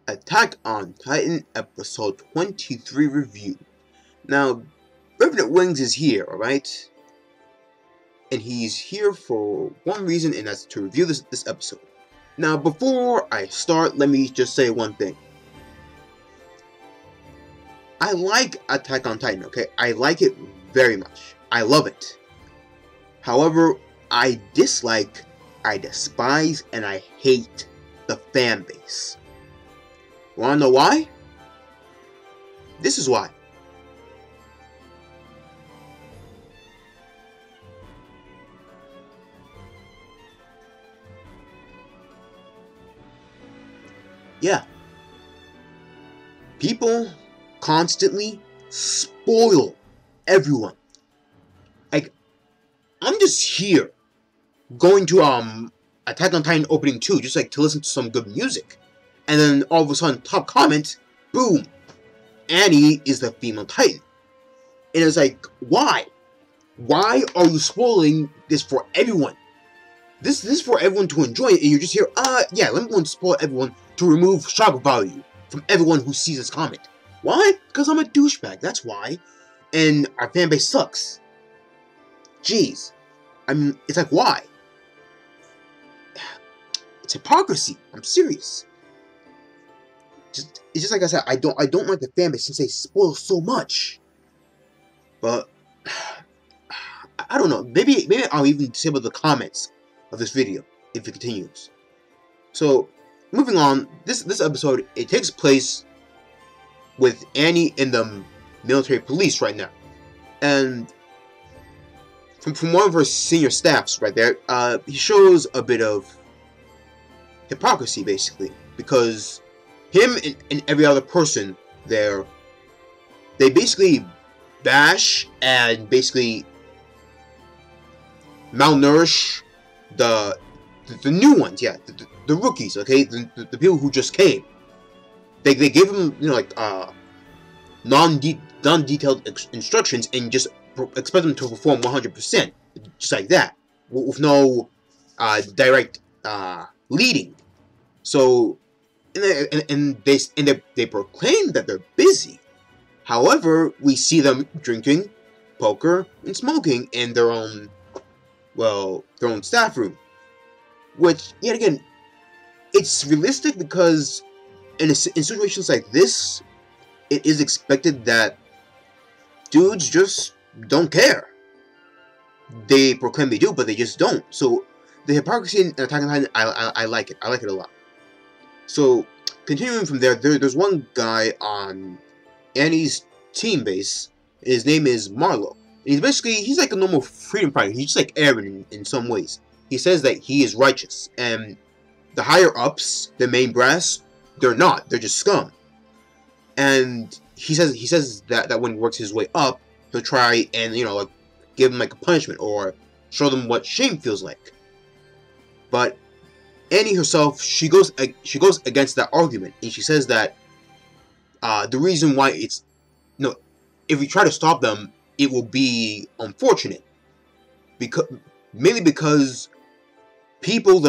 Attack on Titan episode 23 review. Now, Revenant Wings is here, alright? And he's here for one reason, and that's to review this episode. Now, before I start, let me just say one thing. I like Attack on Titan, okay? I like it very much. I love it. However, I dislike, I despise, and I hate the fan base. Wanna know why? This is why. Yeah. People constantly spoil everyone. Like, I'm just here going to Attack on Titan opening 2 just like to listen to some good music. And then all of a sudden, top comment, boom, Annie is the female Titan. And it's like, why? Why are you spoiling this for everyone? This is for everyone to enjoy it, and you're just here, yeah, let me go and spoil everyone to remove shock value from everyone who sees this comment. Why? Because I'm a douchebag, that's why. And our fanbase sucks. Jeez. I mean, it's like, why? It's hypocrisy. I'm serious. It's just like I said, I don't like the fanbase since they spoil so much. But I don't know. Maybe I'll even disable the comments of this video if it continues. So moving on, this episode, it takes place with Annie in the military police right now, and from one of her senior staffs right there, he shows a bit of hypocrisy basically, because him and every other person there, they basically bash and basically malnourish the new ones, yeah, the rookies, okay, the people who just came. They give them, you know, like non-detailed instructions and just expect them to perform 100%, just like that, with no direct leading. So, and they proclaim that they're busy. However, we see them drinking, poker, and smoking in their own, well, their own staff room. Which, yet again, it's realistic because in situations like this, it is expected that dudes just don't care. They proclaim they do, but they just don't. So, the hypocrisy in Attack on Titan, I like it. I like it a lot. So, continuing from there, there's one guy on Annie's team base. His name is Marlowe. And he's like a normal freedom fighter. He's just like Eren in some ways. He says that he is righteous. And the higher-ups, the main brass, they're not. They're just scum. And he says that when he works his way up, he'll try and, you know, like, give them like a punishment or show them what shame feels like. But Annie herself, she goes against that argument, and she says that the reason why it's, no, if we try to stop them, it will be unfortunate, mainly because people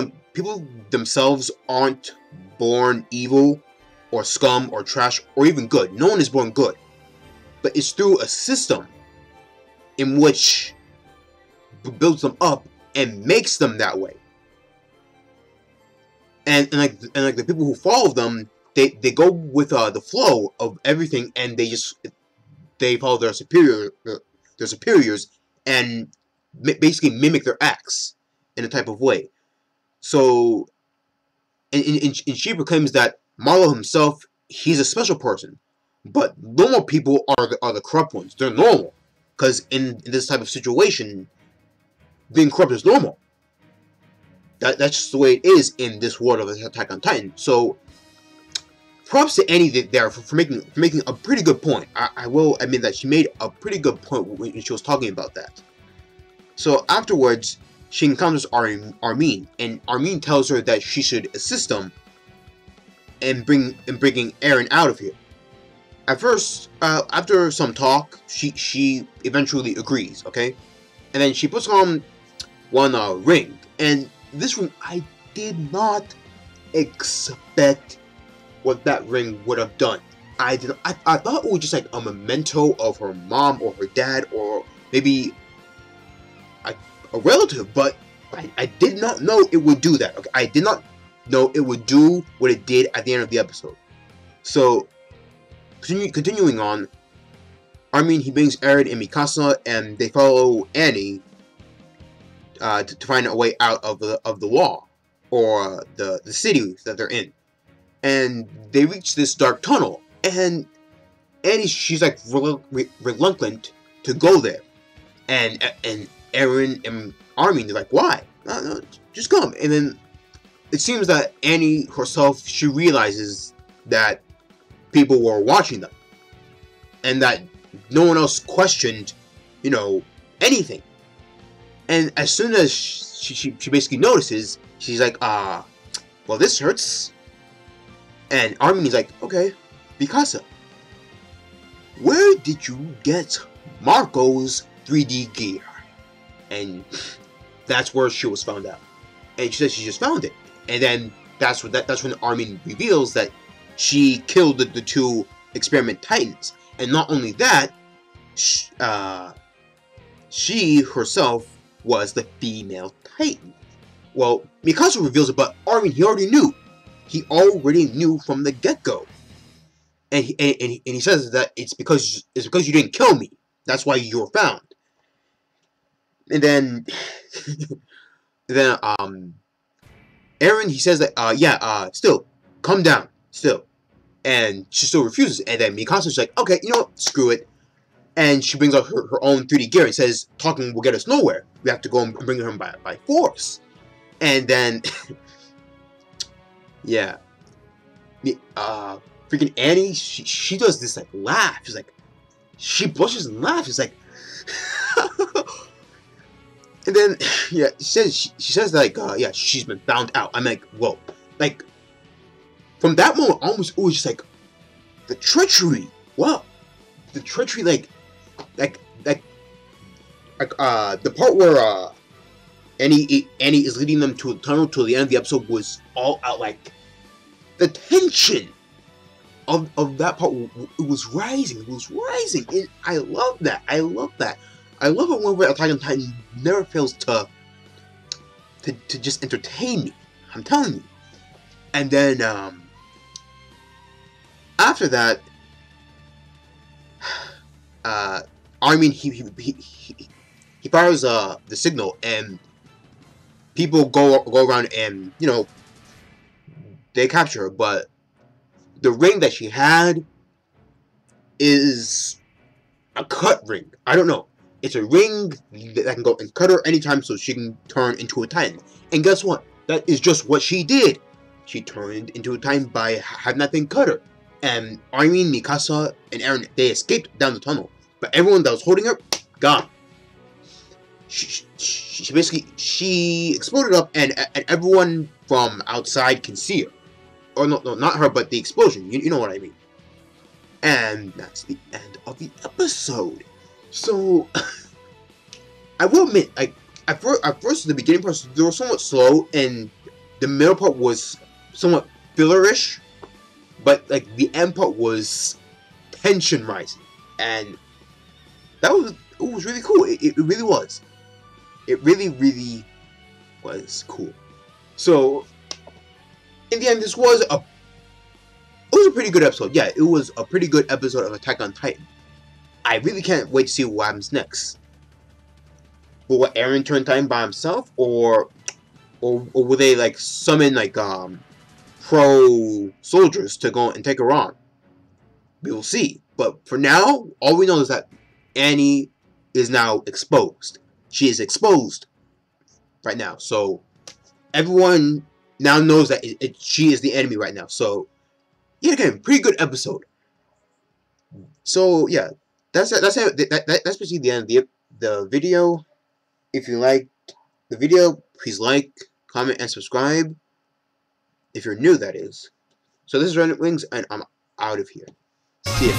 themselves aren't born evil or scum or trash or even good. No one is born good, but it's through a system in which builds them up and makes them that way. And like the people who follow them, they go with the flow of everything, and they follow their superiors and basically mimic their acts in a type of way. So, and she proclaims that Marlowe himself, he's a special person, but normal people are the corrupt ones. They're normal, because in this type of situation, being corrupt is normal. That's just the way it is in this world of Attack on Titan. So, props to Annie there for making a pretty good point. I will admit that she made a pretty good point when she was talking about that. So afterwards, she encounters Armin, and Armin tells her that she should assist him in bringing Eren out of here. At first, after some talk, she eventually agrees. Okay, and then she puts on one ring, and this ring I did not expect what that ring would have done. I thought it was just like a memento of her mom or her dad or maybe a relative, but I did not know it would do that. Okay, I did not know it would do what it did at the end of the episode. So, continuing on, Armin, he brings Eren and Mikasa, and they follow Annie to find a way out of the wall, or the city that they're in. And they reach this dark tunnel, and Annie, she's like reluctant to go there, and Eren and Armin, they're like, why? No, just come. And then it seems that Annie herself, she realizes that people were watching them, and that no one else questioned, you know, anything. And as soon as she basically notices, she's like, well, this hurts. And Armin is like, okay, Mikasa, where did you get Marco's 3D gear? And that's where she was found out. And she says she just found it. And then that's when Armin reveals that she killed the two experiment titans. And not only that, she herself was the female titan. Well, Mikasa reveals it, but Armin, he already knew. He already knew from the get-go. And he says that it's because you didn't kill me. That's why you were found. And then Eren, he says that still, come down, still. And she still refuses. And then Mikasa's like, okay, you know what, screw it. And she brings out her own 3D gear and says, talking will get us nowhere. We have to go and bring her by force. And then, yeah. Freaking Annie, she does this, like, laugh. She's like, she blushes and laughs. She's like, and then, yeah, she says like, yeah, she's been found out. I'm like, whoa. Like, from that moment, almost, it was just like, the treachery. Wow. The treachery, the part where, Annie is leading them to a tunnel till the end of the episode was all out, like, the tension of that part, it was rising, and I love that. I love it whenever Attack on Titan never fails to just entertain me. I'm telling you. And then after that, Armin he fires the signal, and people go around and, you know, they capture her, but the ring that she had is a cut ring. I don't know. It's a ring that can go and cut her anytime so she can turn into a Titan. And guess what? That is just what she did. She turned into a Titan by having that thing cut her. And Armin, Mikasa, and Eren, they escaped down the tunnel. But everyone that was holding her, gone. She basically, she exploded up, and everyone from outside can see her. Or no, not her, but the explosion. You know what I mean. And that's the end of the episode. So, I will admit, like, at first, the beginning parts, they were somewhat slow, and the middle part was somewhat fillerish, but, like, the end part was tension rising, and it was really cool. It really was. It really was cool. So, in the end, this was a pretty good episode. Yeah, it was a pretty good episode of Attack on Titan. I really can't wait to see what happens next. Will Eren turn Titan by himself, or will they, like, summon, like, pro soldiers to go and take her on? We will see. But for now, all we know is that Annie is now exposed. She is exposed right now. So everyone now knows that she is the enemy right now. So, yeah, again, pretty good episode. So, yeah, that's basically the end of the video. If you liked the video, please like, comment, and subscribe. If you're new, that is. So this is Random Wings, and I'm out of here. See ya.